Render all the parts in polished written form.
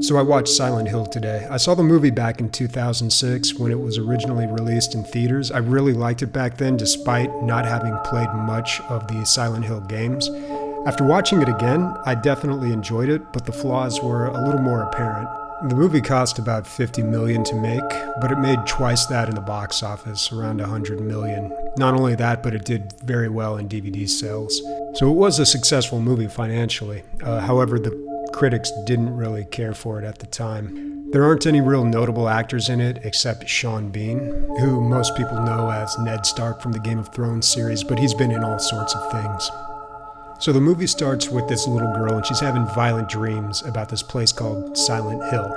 So I watched Silent Hill today. I saw the movie back in 2006 when it was originally released in theaters. I really liked it back then despite not having played much of the Silent Hill games. After watching it again, I definitely enjoyed it, but the flaws were a little more apparent. The movie cost about $50 million to make, but it made twice that in the box office, around $100 million. Not only that, but it did very well in DVD sales. So it was a successful movie financially. However, the critics didn't really care for it at the time. There aren't any real notable actors in it except Sean Bean, who most people know as Ned Stark from the Game of Thrones series, but he's been in all sorts of things. So the movie starts with this little girl and she's having violent dreams about this place called Silent Hill.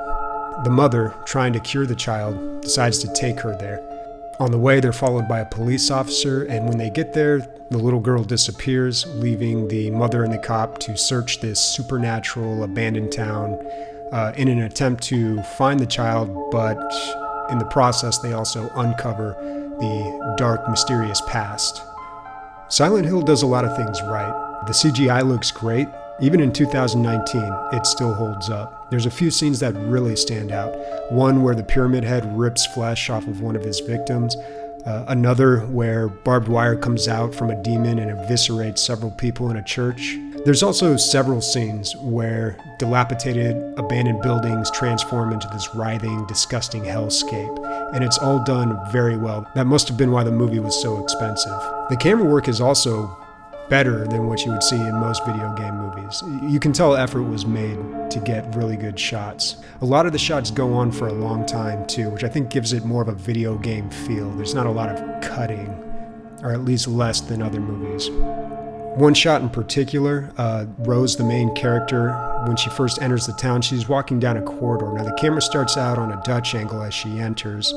The mother, trying to cure the child, decides to take her there. On the way, they're followed by a police officer, and when they get there, the little girl disappears, leaving the mother and the cop to search this supernatural abandoned town in an attempt to find the child, but in the process, they also uncover the dark, mysterious past. Silent Hill does a lot of things right. The CGI looks great. Even in 2019, it still holds up. There's a few scenes that really stand out. One where the Pyramid Head rips flesh off of one of his victims. Another where barbed wire comes out from a demon and eviscerates several people in a church. There's also several scenes where dilapidated, abandoned buildings transform into this writhing, disgusting hellscape. And it's all done very well. That must have been why the movie was so expensive. The camera work is also better than what you would see in most video game movies. You can tell effort was made to get really good shots. A lot of the shots go on for a long time too, which I think gives it more of a video game feel. There's not a lot of cutting, or at least less than other movies. One shot in particular, Rose, the main character, when she first enters the town, she's walking down a corridor. Now the camera starts out on a Dutch angle as she enters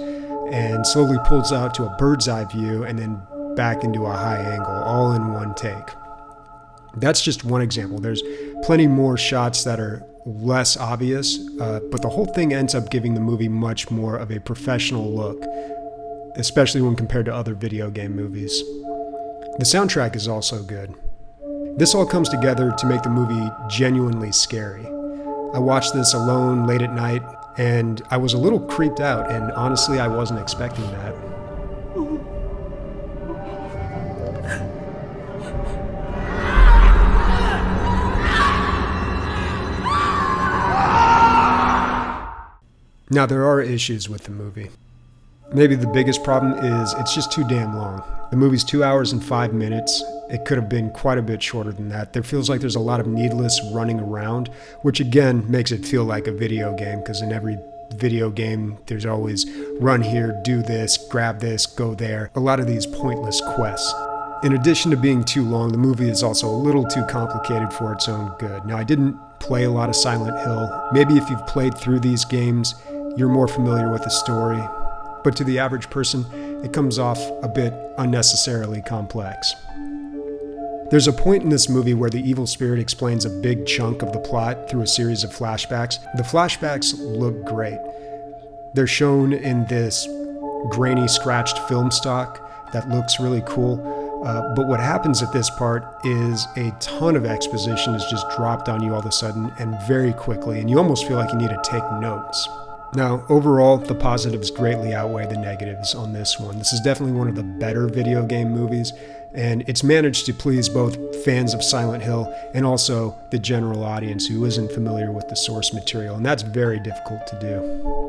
and slowly pulls out to a bird's eye view and then back into a high angle, all in one take. That's just one example. There's plenty more shots that are less obvious, but the whole thing ends up giving the movie much more of a professional look, especially when compared to other video game movies. The soundtrack is also good. This all comes together to make the movie genuinely scary. I watched this alone late at night, and I was a little creeped out, and honestly, I wasn't expecting that. Now, there are issues with the movie. Maybe the biggest problem is it's just too damn long. The movie's 2 hours and 5 minutes. It could have been quite a bit shorter than that. There feels like there's a lot of needless running around, which again makes it feel like a video game, because in every video game, there's always run here, do this, grab this, go there. A lot of these pointless quests. In addition to being too long, the movie is also a little too complicated for its own good. Now, I didn't play a lot of Silent Hill. Maybe if you've played through these games, you're more familiar with the story. But to the average person, it comes off a bit unnecessarily complex. There's a point in this movie where the evil spirit explains a big chunk of the plot through a series of flashbacks. The flashbacks look great. They're shown in this grainy, scratched film stock that looks really cool. But what happens at this part is a ton of exposition is just dropped on you all of a sudden and very quickly, and you almost feel like you need to take notes. Now, overall, the positives greatly outweigh the negatives on this one. This is definitely one of the better video game movies, and it's managed to please both fans of Silent Hill and also the general audience who isn't familiar with the source material, and that's very difficult to do.